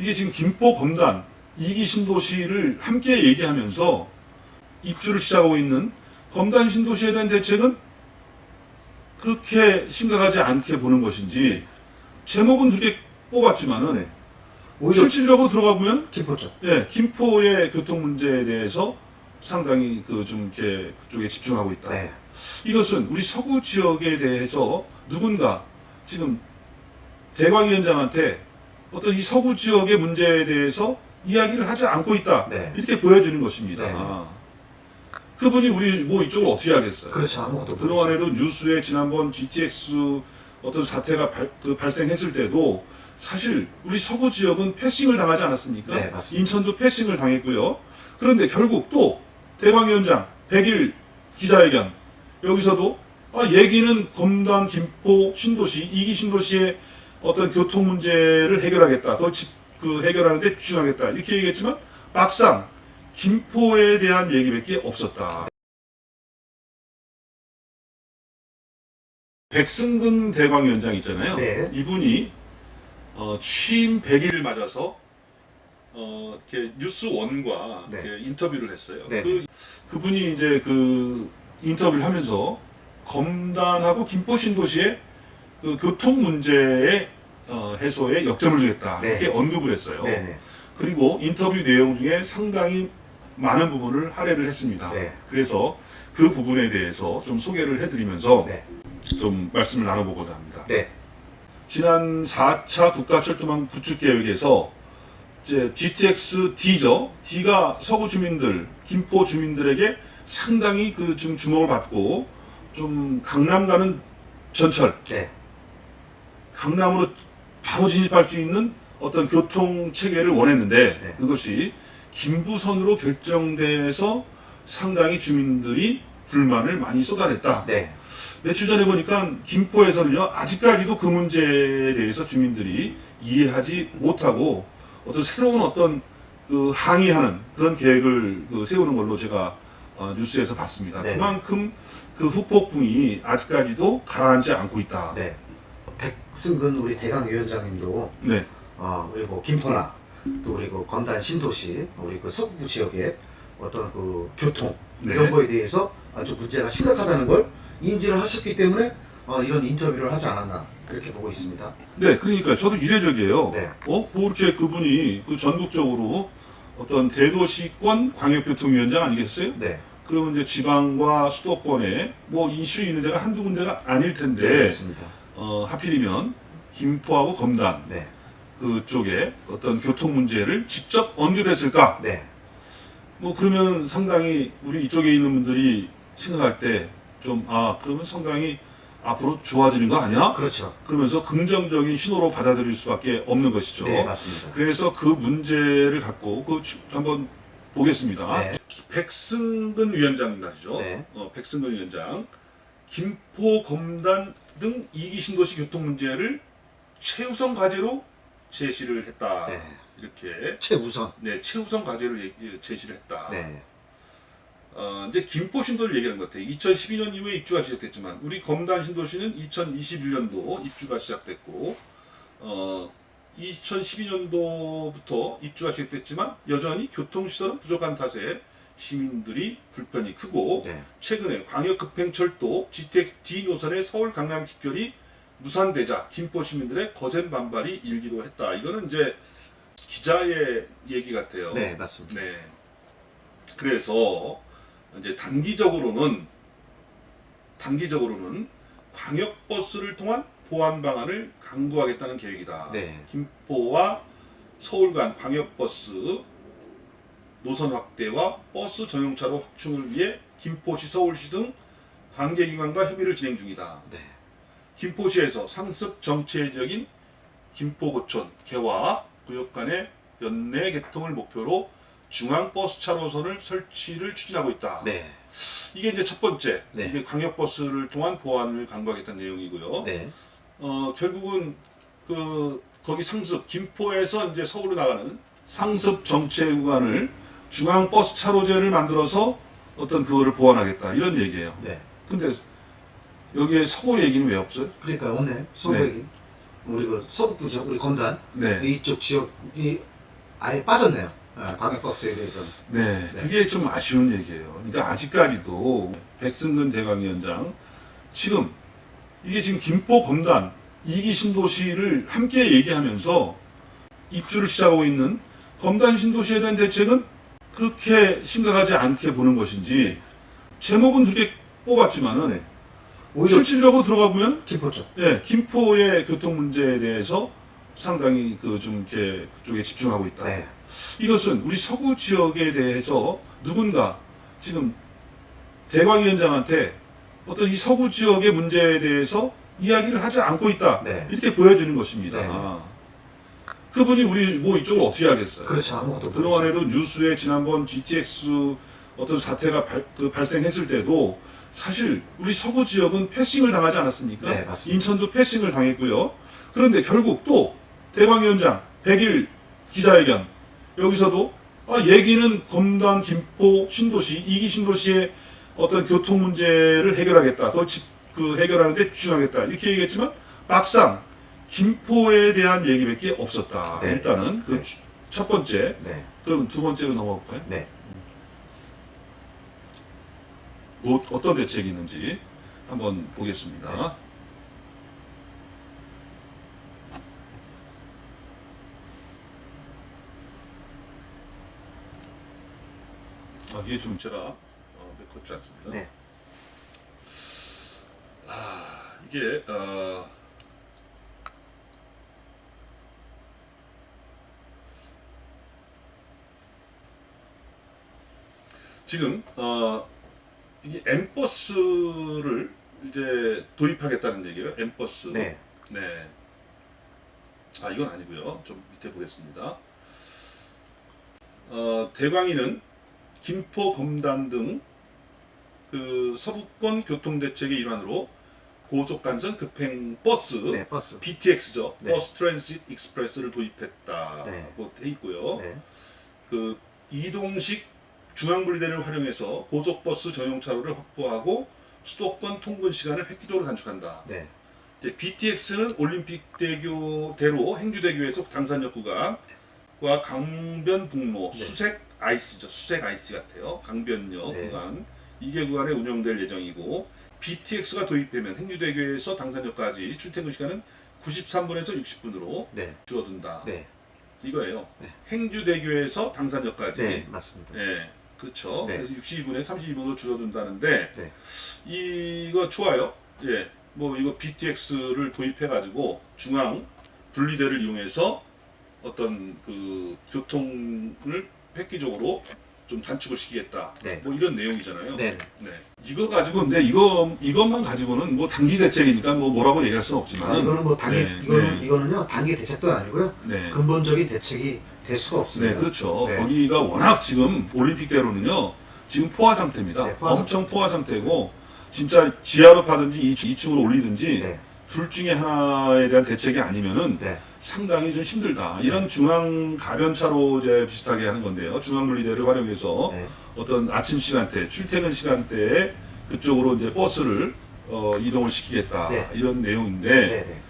이게 지금 김포 검단 2기 신도시를 함께 얘기하면서 입주를 시작하고 있는 검단 신도시에 대한 대책은 그렇게 심각하지 않게 보는 것인지, 제목은 두 개 뽑았지만은 네. 오히려 실질적으로 들어가 보면 김포죠. 예, 김포의 교통 문제에 대해서 상당히 좀 이렇게 그쪽에 집중하고 있다. 네. 이것은 우리 서구 지역에 대해서 누군가 지금 대광위원장한테 어떤 이 서구 지역의 문제에 대해서 이야기를 하지 않고 있다. 네. 이렇게 보여지는 것입니다. 네. 그분이 우리 뭐 이쪽을 어떻게 하겠어요? 그렇죠. 아무것도 그동안에도 뉴스에 지난번 GTX 어떤 사태가 발생했을 때도 사실 우리 서구 지역은 패싱을 당하지 않았습니까? 네, 맞습니다. 인천도 패싱을 당했고요. 그런데 결국 또 대광위원장 100일 기자회견 여기서도 얘기는 검단 김포 신도시 2기 신도시의 어떤 교통 문제를 해결하겠다. 그 해결하는데 집중하겠다. 이렇게 얘기했지만 막상 김포에 대한 얘기밖에 없었다. 백승근 대광위원장 있잖아요. 네. 이분이 취임 100일을 맞아서 이렇게 뉴스원과 네. 이렇게 인터뷰를 했어요. 네. 그분이 이제 그 인터뷰를 하면서 검단하고 김포 신도시의 그 교통 문제의 해소에 역점을 주겠다. 네. 이렇게 언급을 했어요. 네네. 그리고 인터뷰 내용 중에 상당히 많은 부분을 할애를 했습니다. 네. 그래서 그 부분에 대해서 좀 소개를 해드리면서 네. 좀 말씀을 나눠보고자 합니다. 네. 지난 4차 국가철도망 구축 계획에서 이제 GTX D죠. D가 서구 주민들, 김포 주민들에게 상당히 좀 주목을 받고 좀 강남 가는 전철, 네. 강남으로 바로 진입할 수 있는 어떤 교통 체계를 원했는데 네. 그것이 김부선으로 결정돼서 상당히 주민들이 불만을 많이 쏟아냈다. 네. 며칠 전에 보니까 김포에서는요 아직까지도 그 문제에 대해서 주민들이 이해하지 못하고 새로운 그 항의하는 그런 계획을 세우는 걸로 제가 뉴스에서 봤습니다. 네. 그만큼 그 후폭풍이 아직까지도 가라앉지 않고 있다. 네. 백승근 우리 대강위원장님도 네. 우리 뭐 김포나 또 그리고 검단 신도시 우리 그 서구 지역의 어떤 그 교통 네. 이런 거에 대해서 아주 문제가 심각하다는 걸 인지를 하셨기 때문에 이런 인터뷰를 하지 않았나 그렇게 보고 있습니다. 네, 그러니까 저도 이례적이에요. 네. 뭐 이렇게 그분이 전국적으로 어떤 대도시권 광역교통위원장 아니겠어요? 네. 그러면 이제 지방과 수도권에 뭐 이슈 있는 데가 한두 군데가 아닐 텐데 네, 맞습니다. 하필이면 김포하고 검단 네. 그쪽에 어떤 교통 문제를 직접 언급했을까? 네. 뭐 그러면 상당히 우리 이쪽에 있는 분들이 생각할 때 그러면 상당히 앞으로 좋아지는 거 아니야? 그렇죠. 그러면서 긍정적인 신호로 받아들일 수밖에 없는 것이죠. 네, 맞습니다. 그래서 그 문제를 갖고 한번 보겠습니다. 네. 백승근 위원장 말이죠. 네. 백승근 위원장, 김포 검단 등 2기 신도시 교통 문제를 최우선 과제로 제시를 했다. 네. 이렇게 최우선. 최우선 과제로 제시를 했다. 네. 이제 김포 신도를 얘기하는 것 같아요. 2012년 이후에 입주가 시작됐지만 우리 검단 신도시는 2021년도 입주가 시작됐고 2012년도부터 입주가 시작됐지만 여전히 교통시설은 부족한 탓에 시민들이 불편이 크고 네. 최근에 광역급행철도 GTX D 노선의 서울 강남 직결이 무산되자 김포 시민들의 거센 반발이 일기도 했다. 이거는 이제 기자의 얘기 같아요. 네, 맞습니다. 네. 그래서 이제 단기적으로는 광역버스를 통한 보안 방안을 강구하겠다는 계획이다. 네. 김포와 서울 간 광역버스 노선 확대와 버스 전용차로 확충을 위해 김포시, 서울시 등 관계기관과 협의를 진행 중이다. 네. 김포시에서 상습 정체적인 김포고촌 개화 구역 간의 연내 개통을 목표로 중앙버스 차로선을 설치를 추진하고 있다. 네. 이게 이제 첫 번째, 네. 이게 광역버스를 통한 보안을 강구하겠다는 내용이고요. 네. 결국은 거기 상습 김포에서 이제 서울로 나가는 상습 정체 구간을 중앙버스 차로제를 만들어서 그거를 보완하겠다 이런 얘기예요. 네. 근데 여기에 서구 얘기는 왜 없어요? 그러니까 오늘 서구 네. 얘기 우리 그 서북부죠. 우리 검단 네. 이쪽 지역이 아예 빠졌네요. 방역버스에 대해서는. 네, 네. 그게 좀 아쉬운 얘기예요. 그러니까 아직까지도 백승근 대강위원장 지금 이게 지금 김포 검단 2기 신도시를 함께 얘기하면서 입주를 시작하고 있는 검단 신도시에 대한 대책은 그렇게 심각하지 않게 보는 것인지 제목은 그렇게 뽑았지만은 네. 오히려 실질적으로 들어가 보면 김포 쪽. 예, 김포의 교통 문제에 대해서 상당히 좀 이렇게 그쪽에 집중하고 있다. 네. 이것은 우리 서구 지역에 대해서 누군가 지금 대광위원장한테 어떤 이 서구 지역의 문제에 대해서 이야기를 하지 않고 있다. 네. 이렇게 보여지는 것입니다. 네. 그분이 우리 뭐 이쪽을 어떻게 하겠어요? 그렇죠. 아무것도 모르죠. 그동안에도 뉴스에 지난번 GTX 어떤 사태가 발생했을 때도 사실 우리 서구 지역은 패싱을 당하지 않았습니까? 네, 맞습니다. 인천도 패싱을 당했고요. 그런데 결국 또 대광위원장 100일 기자회견 여기서도 얘기는 검단 김포 신도시 2기 신도시의 어떤 교통 문제를 해결하겠다. 그 해결하는 데 집중하겠다. 이렇게 얘기했지만 막상 김포에 대한 얘기밖에 없었다. 네. 일단은 그 네. 첫 번째. 네. 그럼 두 번째로 넘어가 볼까요? 네. 뭐 어떤 대책이 있는지 한번 보겠습니다. 이게 좀 제가 매끄럽지 않습니다. 네. 이게 지금 이게 M버스를 이제 도입하겠다는 얘기예요. M버스. 네. 네. 이건 아니고요. 좀 밑에 보겠습니다. 대광위는 김포, 검단 등 그 서부권 교통대책의 일환으로 고속간선 급행 버스, 네. 버스. BTX죠. 네. 버스 트랜sit 익스프레스를 도입했다고 네. 돼 있고요. 네. 그 이동식 중앙분리대를 활용해서 고속버스 전용 차로를 확보하고 수도권 통근 시간을 획기적으로 단축한다. 네. 이제 BTX는 올림픽대교대로 행주대교에서 당산역 구간과 강변북로 네. 수색 아이스죠. 수색 아이스 같아요. 강변역 네. 구간 2개 구간에 운영될 예정이고 BTX가 도입되면 행주대교에서 당산역까지 출퇴근 시간은 93분에서 60분으로 네. 줄어든다. 네. 이거예요. 네. 행주대교에서 당산역까지. 네. 맞습니다. 네, 그렇죠. 네. 그래서 62분에 32분으로 줄어든다는데 네. 이거 좋아요. 예, 뭐 이거 BTX를 도입해가지고 중앙 분리대를 이용해서 어떤 그 교통을 획기적으로 좀 단축을 시키겠다. 네. 뭐 이런 내용이잖아요. 네. 네. 이거 가지고 근데 이것만 가지고는 뭐 단기 대책이니까 뭐 뭐라고 얘기할 수는 없지만. 이거는 뭐 단기 네, 이거는요 단기 대책도 아니고요. 네. 근본적인 대책이 될 수가 없습니다. 네, 그렇죠. 네. 거기가 워낙 지금 올림픽대로는요, 지금 포화 상태입니다. 네, 포화 엄청 포화 상태고, 진짜 지하로 파든지 2층으로 올리든지, 네. 둘 중에 하나에 대한 대책이 아니면은 네. 상당히 좀 힘들다. 이런 중앙 가변차로제 비슷하게 하는 건데요. 중앙 분리대를 활용해서 네. 어떤 아침 시간대, 출퇴근 시간대에 그쪽으로 이제 버스를 이동을 시키겠다. 네. 이런 내용인데, 네. 네.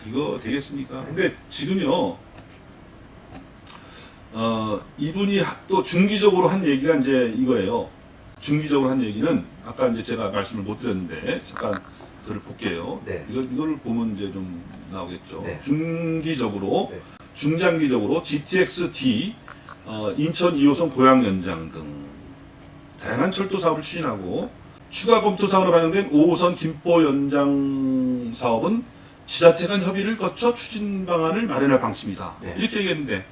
이거 되겠습니까? 근데 지금요, 이분이 또 중기적으로 한 얘기가 이제 이거예요. 중기적으로 한 얘기는 아까 이제 제가 말씀을 못 드렸는데 잠깐 글을 볼게요. 네. 이거를 보면 이제 좀 나오겠죠. 네. 중기적으로, 네. 중장기적으로 GTX-D 인천 2호선 고양 연장 등 다양한 철도 사업을 추진하고 추가 검토 사업으로 반영된 5호선 김포 연장 사업은 지자체 간 협의를 거쳐 추진 방안을 마련할 방침이다. 네. 이렇게 얘기했는데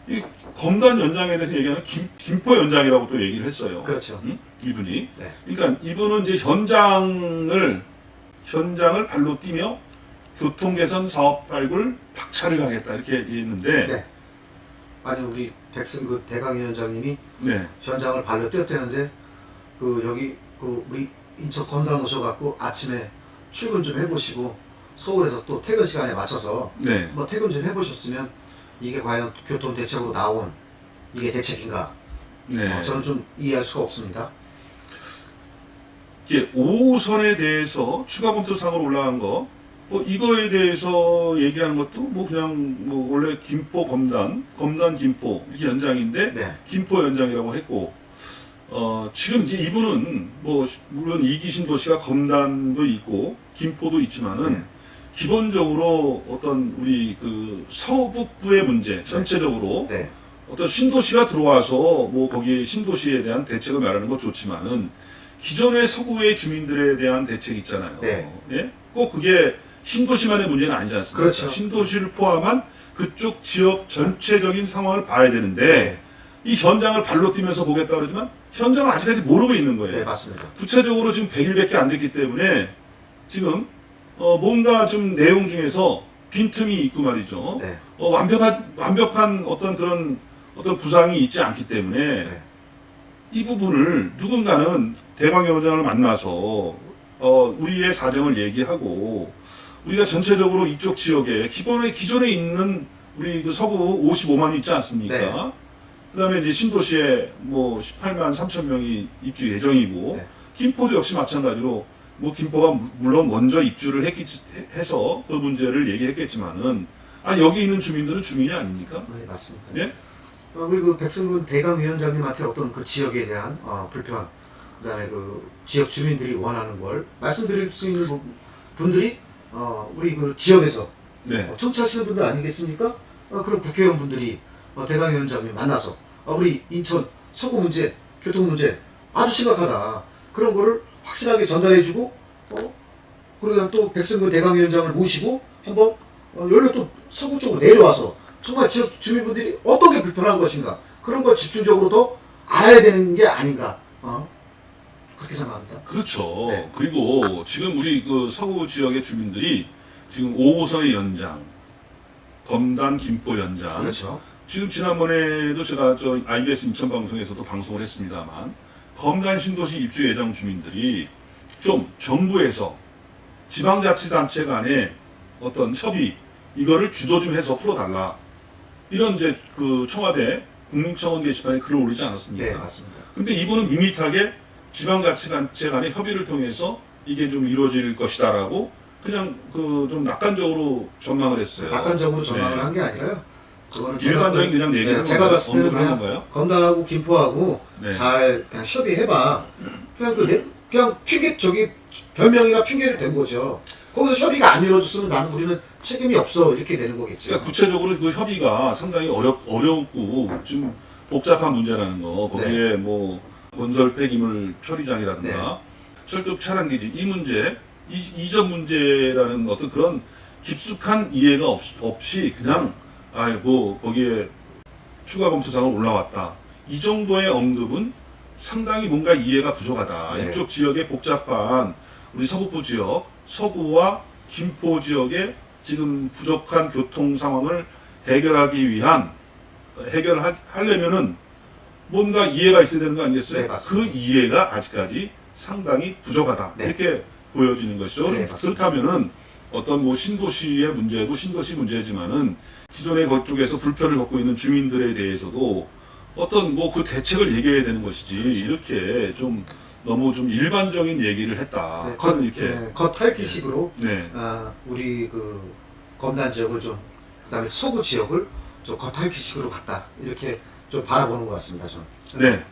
이 검단 연장에 대해서 얘기하는 김포 연장이라고 또 얘기를 했어요. 그렇죠. 이분이. 네. 그러니까 이분은 이제 현장을 발로 뛰며 교통 개선 사업 발굴 박차를 가겠다 이렇게 얘기했는데. 네. 아니 우리 백승근 대강위원장님이 네. 현장을 발로 뛰었대는데 여기 우리 인천 검단 오셔갖고 아침에 출근 좀 해보시고 서울에서 또 퇴근 시간에 맞춰서 네. 뭐 퇴근 좀 해보셨으면 이게 과연 교통 대책으로 나온 이게 대책인가? 네. 저는 좀 이해할 수가 없습니다. 이게 5호선에 대해서 추가 검토 사항으로 올라간 거 이거에 대해서 얘기하는 것도 뭐 그냥 뭐 원래 김포 검단 김포 이렇게 연장인데 네. 김포 연장이라고 했고 지금 이제 이분은 뭐 물론 이기 신도시가 검단도 있고 김포도 있지만은 네. 기본적으로 어떤 우리 그 서북부의 문제 전체적으로 네. 어떤 신도시가 들어와서 뭐 거기에 신도시에 대한 대책을 말하는 건 좋지만은 기존의 서구의 주민들에 대한 대책 있잖아요. 네. 예? 꼭 그게 신도시만의 문제는 아니지 않습니까? 그렇죠. 신도시를 포함한 그쪽 지역 전체적인 상황을 봐야 되는데 네. 이 현장을 발로 뛰면서 보겠다 그러지만 현장을 아직까지 모르고 있는 거예요. 네, 맞습니다. 구체적으로 지금 100일밖에 안 됐기 때문에 지금 뭔가 좀 내용 중에서 빈틈이 있고 말이죠. 네. 완벽한 어떤 그런 어떤 구상이 있지 않기 때문에 네. 이 부분을 누군가는 대광위원장을 만나서 우리의 사정을 얘기하고 우리가 전체적으로 이쪽 지역에 기존에 있는 우리 그 서구 55만이 있지 않습니까? 네. 그다음에 이제 신도시에 뭐 18만 3천 명이 입주 예정이고 네. 김포도 역시 마찬가지로 뭐 김포가 물론 먼저 입주를 해서 그 문제를 얘기했겠지만은 여기 있는 주민들은 주민이 아닙니까? 네, 맞습니다. 예? 우리 그 백승근 대강위원장님한테 어떤 그 지역에 대한 불편, 그다음에 그 지역 주민들이 원하는 걸 말씀드릴 수 있는 분들이 우리 그 지역에서 네. 청취하시는 분들 아니겠습니까? 그런 국회의원 분들이 대강위원장님 만나서 우리 인천 서구 문제, 교통 문제 아주 심각하다. 그런 거를 확실하게 전달해주고 그리고 또 백승근 대강위원장을 모시고 한번 여기로 또 서구 쪽으로 내려와서 정말 지역 주민분들이 어떤 게 불편한 것인가 그런 걸 집중적으로 더 알아야 되는 게 아닌가 그렇게 생각합니다. 그렇죠. 네. 그리고 지금 우리 그 서구 지역의 주민들이 지금 5호선의 연장, 검단 김포 연장. 그렇죠. 지금 지난번에도 제가 저 IBS 인천 방송에서도 방송을 했습니다만 검단 신도시 입주 예정 주민들이 좀 정부에서 지방자치단체 간의 어떤 협의 이거를 주도 좀 해서 풀어달라. 이런 이제 그 청와대 국민청원 게시판에 글을 올리지 않았습니까? 네, 맞습니다. 근데 이분은 밋밋하게 지방자치단체 간의 협의를 통해서 이게 좀 이루어질 것이다라고 그냥 그 좀 낙관적으로 전망을 했어요. 낙관적으로 전망을 네. 한 게 아니라요. 그거는 일반적인 그냥 얘기를 한 제가 건가요? 봤을 때는 언급을 한 그냥 건가요? 검단하고 김포하고 네. 잘 그냥 협의해봐. 그냥 핑계 변명이나 핑계를 댄 거죠. 거기서 협의가 안 이루어졌으면 나는 우리는 책임이 없어 이렇게 되는 거겠죠. 그러니까 구체적으로 그 협의가 상당히 어렵고 좀 복잡한 문제라는 거 거기에 뭐 건설 폐기물 처리장이라든가 철도 차량기지 이 문제 이전 문제라는 어떤 그런 깊숙한 이해가 없이 그냥 뭐 거기에 추가 검토상을 올라왔다 이 정도의 언급은 상당히 뭔가 이해가 부족하다. 네. 이쪽 지역의 복잡한 우리 서북부 지역 서구와 김포 지역의 지금 부족한 교통 상황을 해결하려면은 뭔가 이해가 있어야 되는 거 아니겠어요? 네, 맞습니다. 그 이해가 아직까지 상당히 부족하다. 네. 이렇게 보여지는 것이죠. 네, 맞습니다. 그렇다면은 어떤 뭐 신도시의 문제도 신도시 문제지만은 기존의 그쪽에서 불편을 겪고 있는 주민들에 대해서도 어떤 뭐 그 대책을 얘기해야 되는 것이지 그렇죠. 이렇게 좀 너무 좀 일반적인 얘기를 했다. 네, 저는 이렇게 겉핥기식으로 네. 우리 그 검단 지역을 좀 그다음에 서구 지역을 좀 겉핥기식으로 봤다 이렇게 좀 바라보는 것 같습니다. 저는. 네.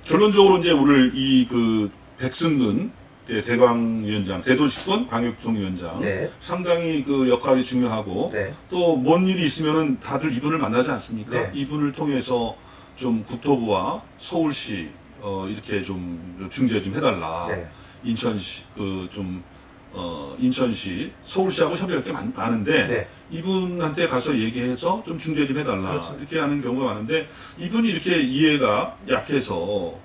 결론적으로 이제 오늘 이 그 백승근 대광위원장, 대도시권 광역통위원장 네. 상당히 그 역할이 중요하고 네. 또 뭔 일이 있으면은 다들 이분을 만나지 않습니까? 네. 이분을 통해서 좀 국토부와 서울시 이렇게 좀 중재 좀 해달라. 네. 인천시 인천시 서울시하고 협의할 게 많은데 네. 이분한테 가서 얘기해서 좀 중재 좀 해달라. 그렇죠. 이렇게 하는 경우가 많은데 이분이 이렇게 이해가 약해서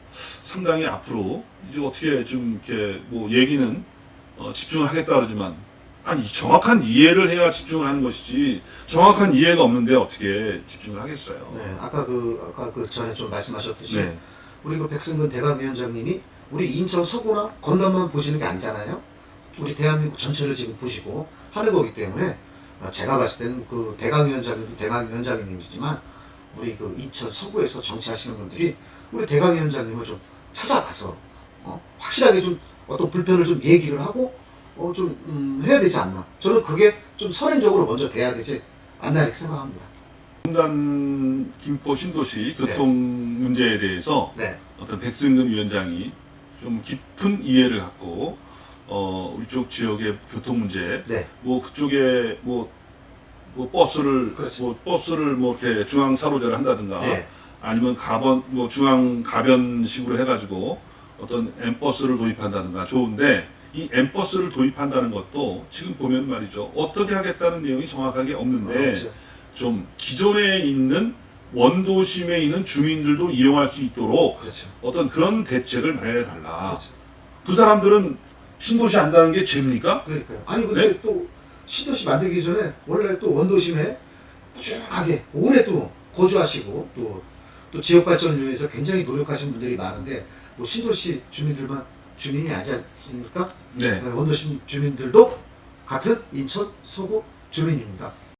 상당히 앞으로 이제 어떻게 좀 이렇게 뭐 얘기는 집중을 하겠다 그러지만 아니 정확한 이해를 해야 집중을 하는 것이지 정확한 이해가 없는데 어떻게 집중을 하겠어요. 네. 아까 그 전에 좀 말씀하셨듯이 네. 우리 그 백승근 대강위원장님이 우리 인천 서구나 건담만 보시는 게 아니잖아요. 우리 대한민국 전체를 지금 보시고 하는 거기 때문에 제가 봤을 때는 그 대강위원장님도 대강위원장님이지만 우리 그 인천 서구에서 정치하시는 분들이 우리 대강위원장님을 좀 찾아가서 확실하게 좀 어떤 불편을 좀 얘기를 하고 해야 되지 않나. 저는 그게 좀 선행적으로 먼저 돼야 되지 않나 이렇게 생각합니다. 분단 김포 신도시 교통 문제에 대해서 네. 어떤 백승근 위원장이 좀 깊은 이해를 갖고 우리 쪽 지역의 교통 문제, 네. 뭐 그쪽에 뭐 버스를 그렇죠. 버스를 뭐 이렇게 중앙 차로제를 한다든가 네. 아니면 가변 뭐 중앙 가변식으로 해가지고 어떤 엠버스를 도입한다든가 좋은데 이 엠버스를 도입한다는 것도 지금 보면 말이죠 어떻게 하겠다는 내용이 정확하게 없는데 그렇죠. 좀 기존에 있는 원도심에 있는 주민들도 이용할 수 있도록 그렇죠. 어떤 그런 대책을 마련해 달라. 그렇죠. 그 사람들은 신도시 한다는 게 죄입니까? 그러니까요. 아니 근데 네? 또 신도시 만들기 전에 원래 또 원도심에 꾸준하게 오래 또 거주하시고 또 지역 발전을 위해서 굉장히 노력하신 분들이 많은데 뭐 신도시 주민들만 주민이 아니지 않습니까? 네. 원도심 주민들도 같은 인천 서구 주민입니다.